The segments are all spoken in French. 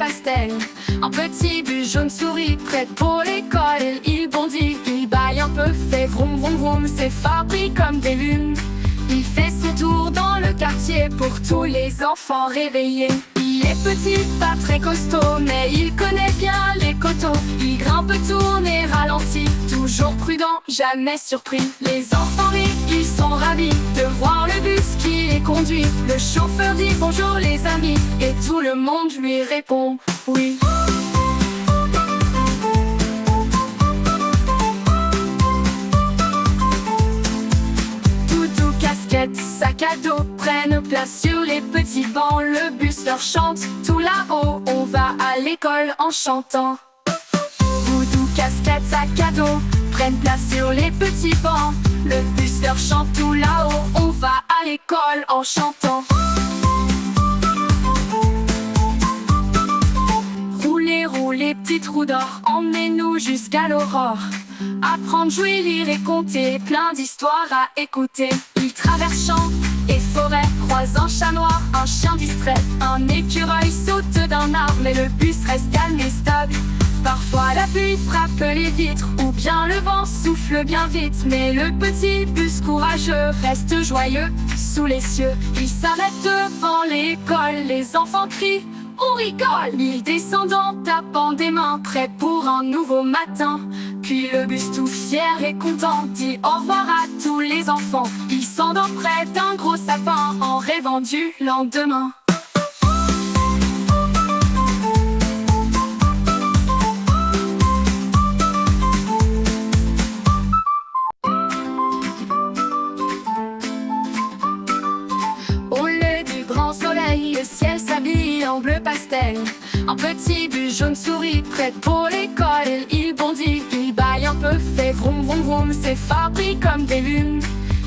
pastel. Un petit bus jaune souris, prêt pour l'école. Il bondit, il baille un peu, fait vroom vroom vroom, c'est fabrique comme des lunes. Il fait son tour dans le quartier pour tous les enfants réveillés. Il est petit, pas très costaud, mais il connaît bien les coteaux. Il grimpe, tourne et ralentit, toujours prudent, jamais surpris. Les enfants rient, ils sont ravis de voir le bus qui les conduit. Le chauffeur dit bonjour les amis, et tout le monde lui répond oui. Sac à dos prennent place sur les petits bancs. Le bus leur chante tout là-haut, on va à l'école en chantant. Doudou, casquette, sac à dos prennent place sur les petits bancs. Le bus leur chante tout là-haut, on va à l'école en chantant. Roulez, roulez, petites roues d'or, emmenez-nous jusqu'à l'aurore. Apprendre, jouer, lire et compter, plein d'histoires à écouter. Ils traversent champs et forêts, croisent un chat noir, un chien distrait. Un écureuil saute d'un arbre, mais le bus reste calme et stable. Parfois la pluie frappe les vitres, ou bien le vent souffle bien vite. Mais le petit bus courageux reste joyeux sous les cieux. Il s'arrête devant l'école, les enfants crient, on rigole. Il descend en tapant des mains, prêt pour un nouveau matin. Puis le bus tout fier et content dit au revoir à tous les enfants. Il s'endort près d'un gros sapin en rêvant du lendemain. Au lever du grand soleil, le ciel s'habille en bleu pastel. Un petit bus jaune souris, prêt pour l'école. Il bondit, il baille un peu, fait vroom vroom vroom, c'est fabrique comme des lunes.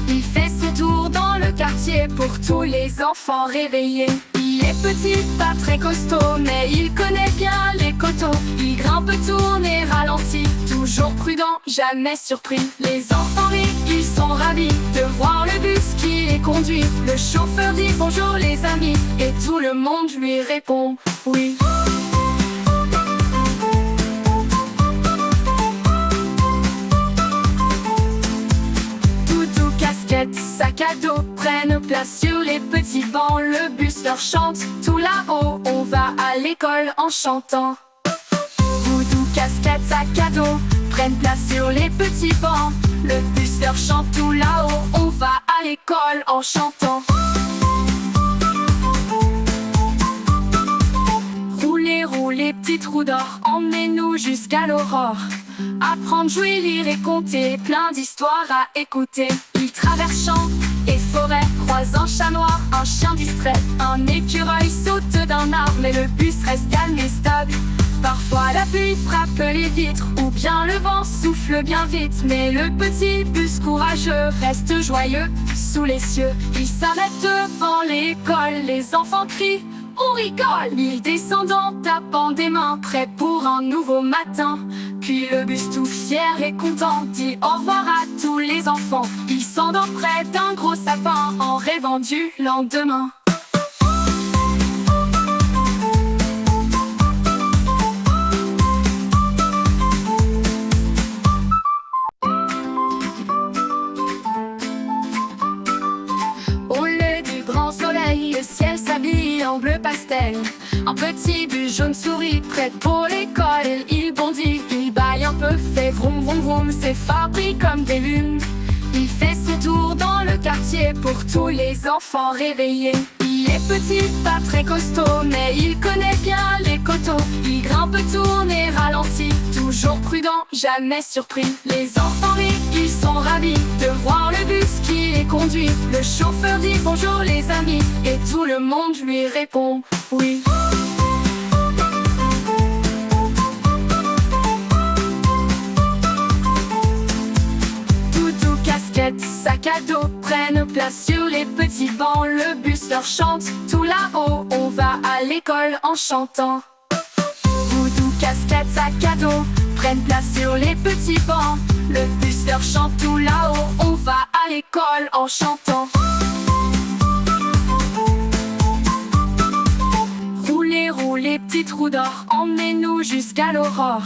Il fait son tour dans le quartier pour tous les enfants réveillés. Il est petit, pas très costaud, mais il connaît bien les coteaux. Il grimpe, tourne et ralentit, toujours prudent, jamais surpris. Les enfants rient, ils sont ravis de voir le bus qui les conduit. Le chauffeur dit bonjour les amis, et tout le monde lui répond oui. Sac à dos prennent place sur les petits bancs. Le bus leur chante tout là-haut, on va à l'école en chantant. Doudou, casquette, sac à dos prennent place sur les petits bancs. Le bus leur chante tout là-haut, on va à l'école en chantant. Roulez, roulez, petites roues d'or, emmenez-nous jusqu'à l'aurore. Apprendre, jouer, lire et compter, plein d'histoires à écouter. Ils traversent champs et forêts, croisent un chat noir, un chien distrait. Un écureuil saute d'un arbre, mais le bus reste calme et stable. Parfois la pluie frappe les vitres, ou bien le vent souffle bien vite. Mais le petit bus courageux reste joyeux sous les cieux. Il s'arrête devant l'école, les enfants crient, on rigole. Il descend en tapant des mains, prêt pour un nouveau matin. Puis le bus tout fier et content dit au revoir à tous les enfants. Il s'endort près d'un gros sapin en rêvant du lendemain. Au lever du grand soleil, le ciel s'habille en bleu pastel. Un petit bus jaune souris, prêt pour l'école. Il bondit, il baille un peu, fait vroom vroom vroom, c'est fabrique comme des lunes. Il fait son tour dans le quartier pour tous les enfants réveillés. Il est petit, pas très costaud, mais il connaît bien les coteaux. Il grimpe, tourne et ralentit, toujours prudent, jamais surpris. Les enfants rient, ils sont ravis de voir le bus qui les conduit. Le chauffeur dit bonjour les amis, et tout le monde lui répond oui. Sac à dos prennent place sur les petits bancs. Le bus leur chante tout là-haut, on va à l'école en chantant. Doudou, casquette, sac à dos prennent place sur les petits bancs. Le bus leur chante tout là-haut, on va à l'école en chantant. Roulez, roulez, petites roues trous d'or, emmenez-nous jusqu'à l'aurore.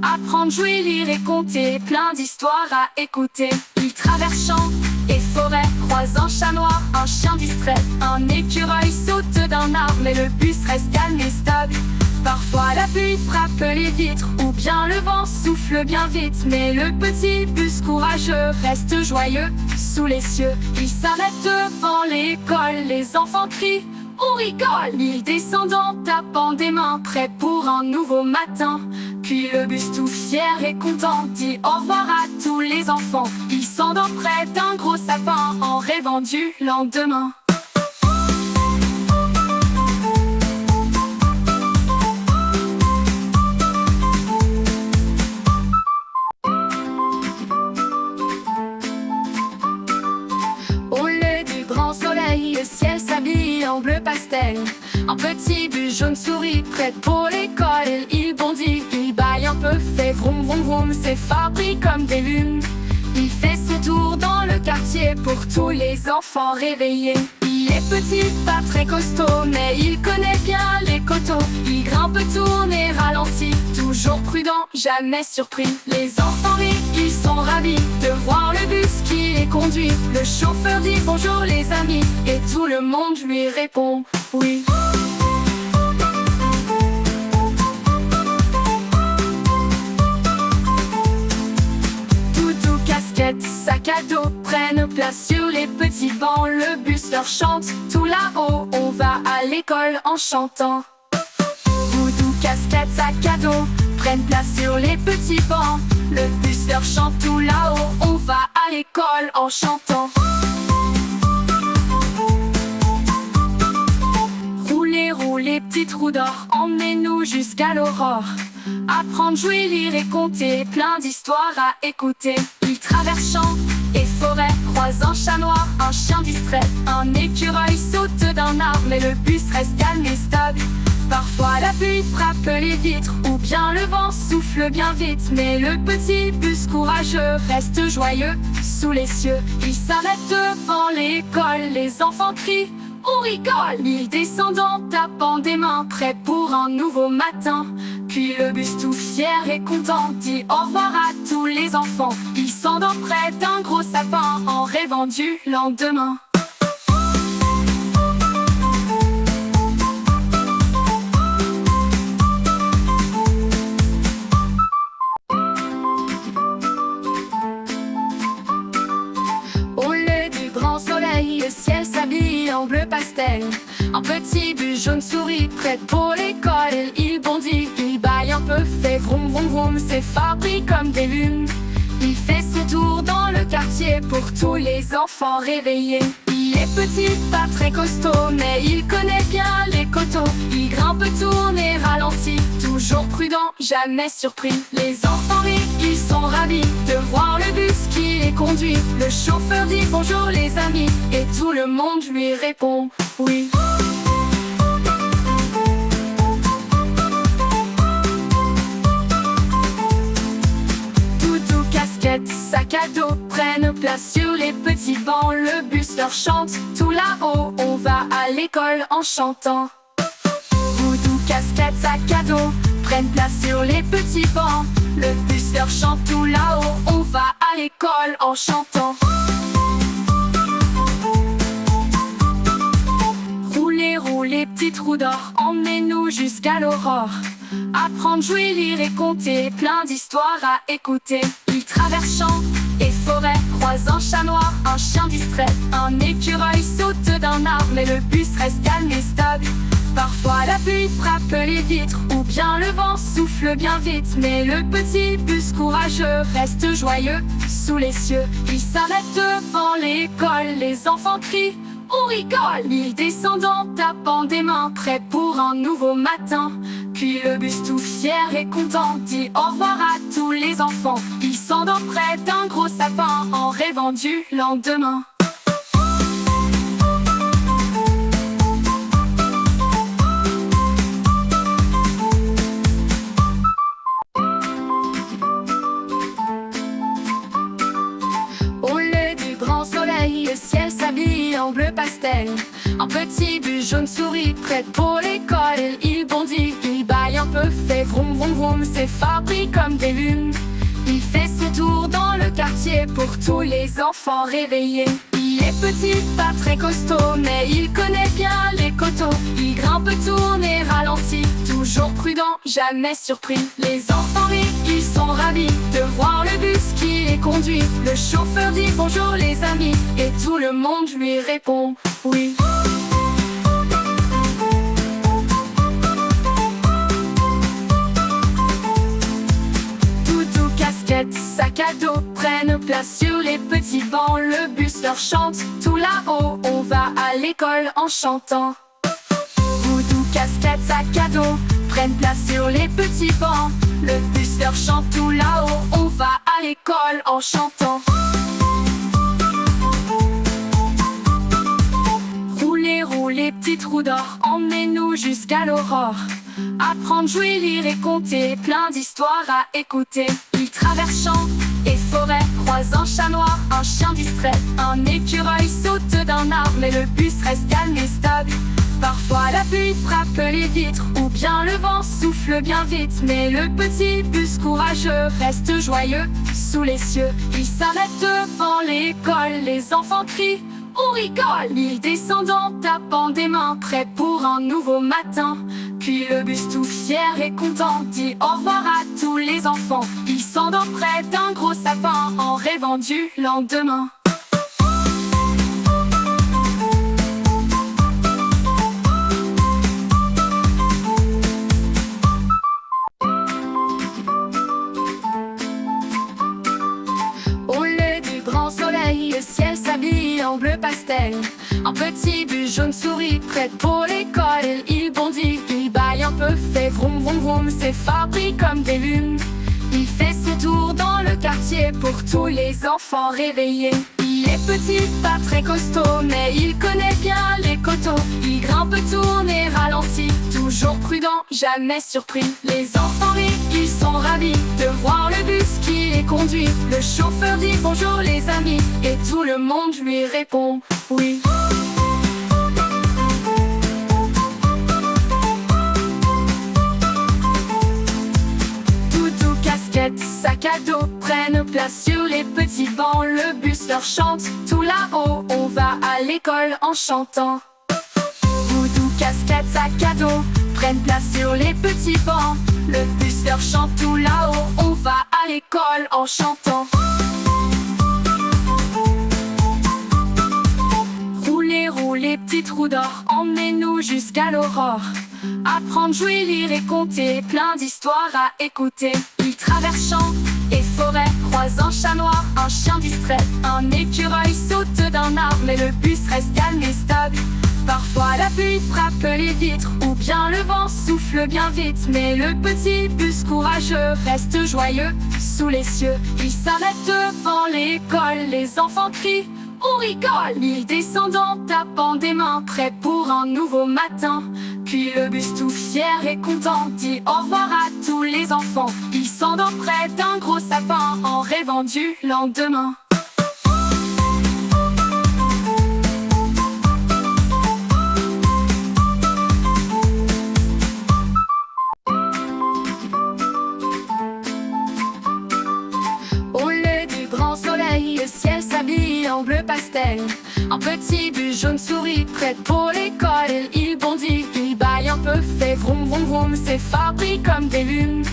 Apprendre, jouer, lire et compter, plein d'histoires à écouter. Il traverse champs et forêts, croisant chat noir, un chien distrait. Un écureuil saute d'un arbre, mais le bus reste calme et stable. Parfois la pluie frappe les vitres, ou bien le vent souffle bien vite. Mais le petit bus courageux reste joyeux sous les cieux. Il s'arrête devant l'école, les enfants crient, on rigole. Il descend en tapant des mains, prêt pour un nouveau matin. Puis le bus tout fier et content dit au revoir à tous les enfants. Il s'endort près d'un gros sapin en rêvant du lendemain. Au lever du grand soleil, le ciel s'habille en bleu pastel. Un petit bus jaune sourit, prêt pour l'école. Il bondit, il baille un peu, fait vroom vroom vroom, ses phares brillent comme des lunes. Il fait son tour dans le quartier pour tous les enfants réveillés. Il est petit, pas très costaud, mais il connaît bien les coteaux. Il grimpe, tourne et ralentit, toujours prudent, jamais surpris. Les enfants rient, ils sont ravis de voir le bus qui les conduit. Le chauffeur dit bonjour les amis, et tout le monde lui répond oui. Sac à dos prennent place sur les petits bancs. Le bus leur chante tout là-haut, on va à l'école en chantant. Doudou, casquette, sac à dos prennent place sur les petits bancs. Le bus leur chante tout là-haut, on va à l'école en chantant. Roulez, roulez, petits trous d'or, emmenez-nous jusqu'à l'aurore. Apprendre, jouer, lire et compter, plein d'histoires à écouter. Il traverse champs et forêts, croisant chat noir, un chien distrait. Un écureuil saute d'un arbre, mais le bus reste calme et stable. Parfois la pluie frappe les vitres, ou bien le vent souffle bien vite. Mais le petit bus courageux reste joyeux sous les cieux. Il s'arrête devant l'école, les enfants crient, on rigole. Il descend en tapant des mains, prêt pour un nouveau matin. Puis le bus tout fier et content dit au revoir à tous les enfants. Il s'endort près d'un gros sapin en rêvant du lendemain. Au lever du grand soleil, le ciel s'habille en bleu pastel. Un petit bus jaune sourit, prêt pour l'école. Il bondit, il baille un peu, fait vroom vroom vroom, ses phares brillent comme des lunes. Il fait son tour dans le quartier pour tous les enfants réveillés. Il est petit, pas très costaud, mais il connaît bien les coteaux. Il grimpe, tourne et ralentit, toujours prudent, jamais surpris. Les enfants rient, ils sont ravis de voir le bus qui les conduit. Le chauffeur dit bonjour les amis, et tout le monde lui répond oui. Sac à dos prennent place sur les petits bancs. Le bus leur chante tout là-haut, on va à l'école en chantant. Doudou, casquette, sac à dos prennent place sur les petits bancs. Le bus leur chante tout là-haut, on va à l'école en chantant. Roulez, roulez, petits trous d'or, emmenez-nous jusqu'à l'aurore. Apprendre, jouer, lire et compter, plein d'histoires à écouter. Il traverse champs et forêts, croisant chat noir, un chien distrait. Un écureuil saute d'un arbre, mais le bus reste calme et stable. Parfois la pluie frappe les vitres, ou bien le vent souffle bien vite. Mais le petit bus courageux reste joyeux sous les cieux. Il s'arrête devant l'école, les enfants crient, on rigole. Il descend en tapant des mains, prêt pour un nouveau matin. Puis le bus tout fier et content dit au revoir à tous les enfants. Il s'endort près d'un gros sapin en rêvant du lendemain. Au lever du grand soleil, le ciel s'habille en bleu pastel. Un petit bus jaune sourit, prêt pour l'école. Il bondit, il baille un vroom vroom, c'est Fabri comme des lunes. Il fait son tour dans le quartier pour tous les enfants réveillés. Il est petit, pas très costaud, mais il connaît bien les coteaux. Il grimpe, tourne et ralentit, toujours prudent, jamais surpris. Les enfants rient, ils sont ravis de voir le bus qui les conduit. Le chauffeur dit bonjour les amis, et tout le monde lui répond oui. Sac à dos prennent place sur les petits bancs. Le bus leur chante tout là-haut, on va à l'école en chantant. Doudou, casquette, sac à dos prennent place sur les petits bancs. Le bus leur chante tout là-haut, on va à l'école en chantant. Roulez, roulez, petits trous d'or, emmenez-nous jusqu'à l'aurore. Apprendre, jouer, lire et compter, plein d'histoires à écouter. Il traverse champs et forêts, croise un chat noir, un chien distrait. Un écureuil saute d'un arbre, mais le bus reste calme et stable. Parfois la pluie frappe les vitres, ou bien le vent souffle bien vite. Mais le petit bus courageux reste joyeux sous les cieux. Il s'arrête devant l'école, les enfants crient, on rigole. Il descend en tapant des mains, prêt pour un nouveau matin. Puis le bus tout fier et content dit au revoir à tous les enfants. Il s'endort près d'un gros sapin en rêvant du lendemain. Au lever du grand soleil, le ciel s'habille en bleu pastel. Un petit bus jaune sourit, prêt pour l'école. Il bondit, il baille un peu, fait vroom vroom vroom, c'est Fabri comme des lunes. Il fait son tour dans le quartier pour tous les enfants réveillés. Il est petit, pas très costaud, mais il connaît bien les coteaux. Il grimpe, tourne et ralentit, toujours prudent, jamais surpris. Les enfants rient, ils sont ravis de voir le bus qui les conduit. Le chauffeur dit bonjour les amis, et tout le monde lui répond oui. Sac à dos prennent place sur les petits bancs. Le bus leur chante tout là-haut, on va à l'école en chantant. Doudou, casquette, sac à dos prennent place sur les petits bancs. Le bus leur chante tout là-haut, on va à l'école en chantant. Roulez, roulez, petits trous d'or, emmenez-nous jusqu'à l'aurore. Apprendre, jouer, lire et compter, plein d'histoires à écouter. Il traverse champs et forêts, croise un chat noir, un chien distrait. Un écureuil saute d'un arbre, mais le bus reste calme et stable. Parfois la pluie frappe les vitres, ou bien le vent souffle bien vite. Mais le petit bus courageux reste joyeux sous les cieux. Il s'arrête devant l'école, les enfants crient, on rigole. Il descend en tapant des mains, prêt pour un nouveau matin. Puis le bus tout fier et content dit au revoir à tous les enfants. Il s'endort près d'un gros sapin en rêvant du lendemain. Au lever du grand soleil, le ciel s'habille en bleu pastel. Un petit bus jaune sourit, prêt pour l'école. Il bondit, il baille un peu, fait vroom vroom vroom, c'est Fabri comme des lunes.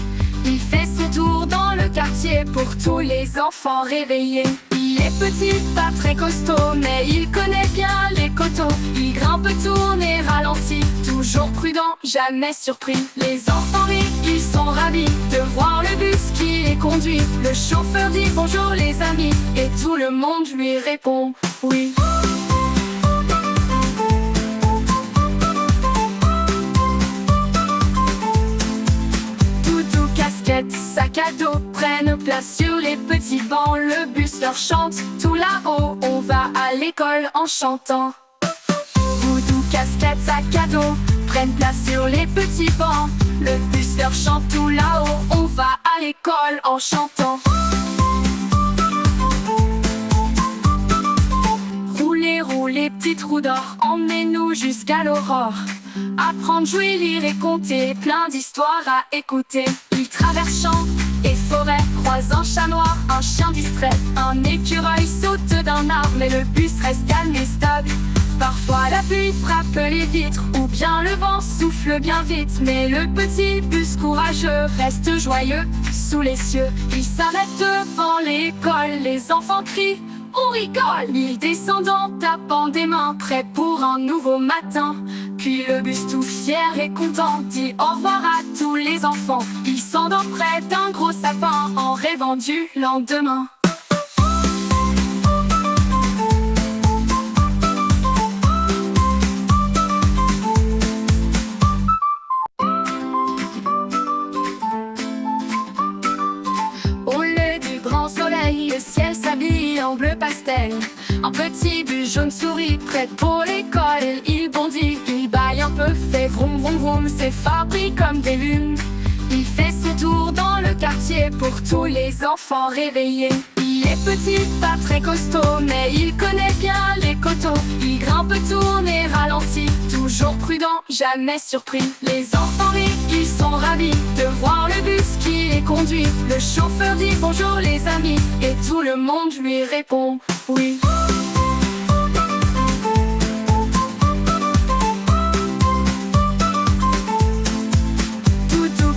Il fait son tour dans le quartier pour tous les enfants réveillés. Il est petit, pas très costaud, mais il connaît bien les coteaux. Il grimpe, tourne et ralentit, toujours prudent, jamais surpris. Les enfants rient, ils sont ravis de voir le bus qui les conduit. Le chauffeur dit bonjour les amis, et tout le monde lui répond oui. Sac à dos prennent place sur les petits bancs. Le bus leur chante tout là-haut, on va à l'école en chantant. Doudou, casquette, sac à dos prennent place sur les petits bancs. Le bus leur chante tout là-haut, on va à l'école en chantant. Roulez, roulez, petits trous d'or, emmenez-nous jusqu'à l'aurore. Apprendre, jouer, lire et compter, plein d'histoires à écouter. Il traverse champs et forêts, croisant chat noir, un chien distrait. Un écureuil saute d'un arbre, mais le bus reste calme et stable. Parfois la pluie frappe les vitres, ou bien le vent souffle bien vite. Mais le petit bus courageux reste joyeux sous les cieux. Il s'arrête devant l'école, les enfants crient, on rigole. Il descend en tapant des mains, prêt pour un nouveau matin. Puis le bus tout fier et content dit au revoir à tous les enfants. Il s'endort près d'un gros sapin en rêvant du lendemain. Le ciel s'habille en bleu pastel. Un petit bus jaune sourit, prêt pour l'école. Il bondit, il baille un peu, fait vroom vroom vroom, s'effarouche comme des lunes. Il fait son tour dans le quartier pour tous les enfants réveillés. Il est petit, pas très costaud, mais il connaît bien les coteaux. Il grimpe, tourne et ralentit, toujours prudent, jamais surpris. Les enfants rient, ils sont ravis de voir le bus qui les conduit. Le chauffeur dit bonjour les amis, et tout le monde lui répond oui.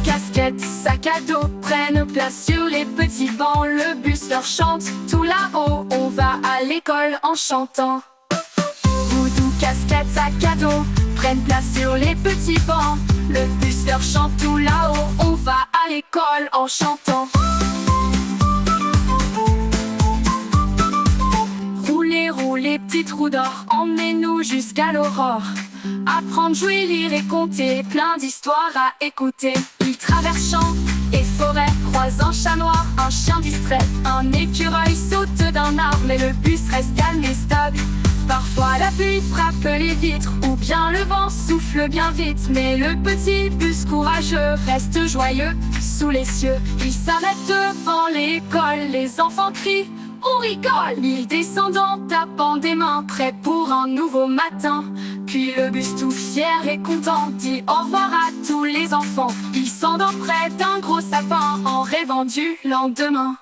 Casquette, sac à dos prennent place sur les petits bancs. Le bus leur chante tout là-haut, on va à l'école en chantant. Doudou, casquette, sac à dos prennent place sur les petits bancs. Le bus leur chante tout là-haut, on va à l'école en chantant. Roulez, roulez, petite roue d'or, emmenez-nous jusqu'à l'aurore. Apprendre, jouer, lire et compter, plein d'histoires à écouter. Il traverse champs et forêts, croisant chat noir, un chien distrait. Un écureuil saute d'un arbre, mais le bus reste calme et stable. Parfois la pluie frappe les vitres, ou bien le vent souffle bien vite. Mais le petit bus courageux reste joyeux sous les cieux. Il s'arrête devant l'école, les enfants crient, on rigole. Il descend en tapant des mains, prêt pour un nouveau matin. Puis le bus tout fier et content dit au revoir à tous les enfants. Il s'endort près d'un gros sapin en rêvant du lendemain.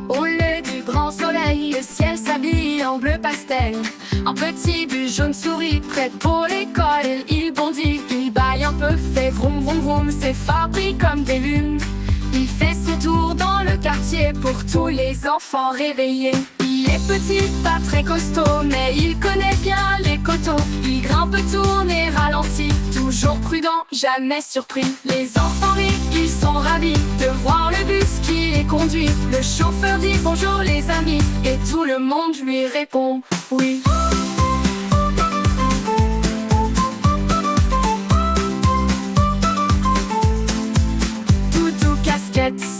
Au lever du grand soleil, le ciel s'habille en bleu pastel. Un petit bus jaune sourit, prêt pour l'école. Il bondit, il baille un peu, fait vroom vroom vroom, s'effarouche comme des lunes. Il fait son tour dans le quartier pour tous les enfants réveillés. Il est petit, pas très costaud, mais il connaît bien les coteaux. Il grimpe, tourne et ralentit, toujours prudent, jamais surpris. Les enfants rient, ils sont ravis de voir le bus qui les conduit. Le chauffeur dit bonjour les amis, et tout le monde lui répond oui.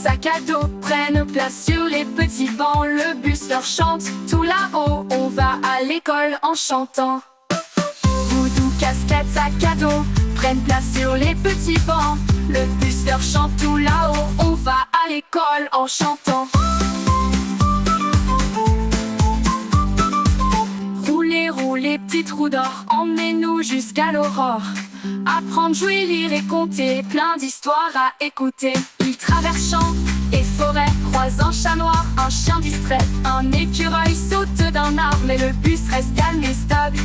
Sac à dos prennent place sur les petits bancs. Le bus leur chante tout là-haut, on va à l'école en chantant. Doudou, casquette, sac à dos prennent place sur les petits bancs. Le bus leur chante tout là-haut, on va à l'école en chantant. Roulez, roulez, petite roue d'or, emmenez-nous jusqu'à l'aurore. Apprendre, jouer, lire et compter, plein d'histoires à écouter. Il traverse champs et forêts, croisant chat noir, un chien distrait. Un écureuil saute d'un arbre, mais le bus reste calme et stable.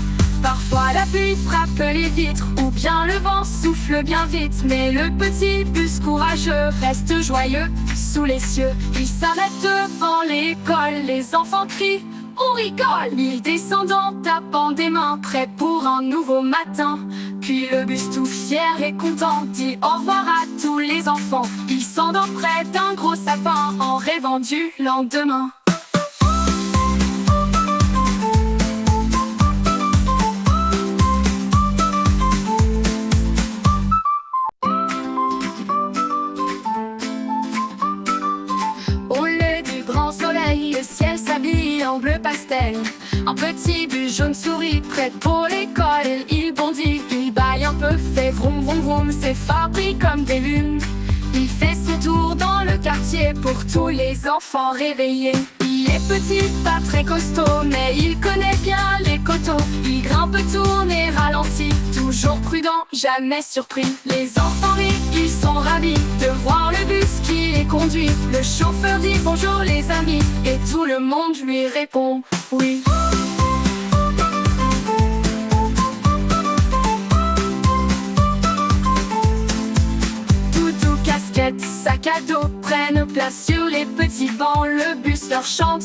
Parfois la pluie frappe les vitres, ou bien le vent souffle bien vite. Mais le petit bus courageux reste joyeux sous les cieux. Il s'arrête devant l'école, les enfants crient, on rigole. Il descend en tapant des mains, prêt pour un nouveau matin. Puis le bus tout fier et content dit au revoir à tous les enfants. Il s'endort près d'un gros sapin en rêvant du lendemain. Au lever du grand soleil, le ciel s'habille en bleu pastel. Un petit bus jaune sourit, prêt pour l'école. Il bondit, il baille un peu, fait vroom vroom vroom, s'effarouche comme des lunes. Il Il fait son tour dans le quartier pour tous les enfants réveillés. Il est petit, pas très costaud, mais il connaît bien les coteaux. Il grimpe, tourne et ralentit, toujours prudent, jamais surpris. Les enfants rient, ils sont ravis de voir le bus qui les conduit. Le chauffeur dit bonjour les amis, et tout le monde lui répond oui. Casquette, sac à dos prennent place sur les petits bancs. Le bus leur chante.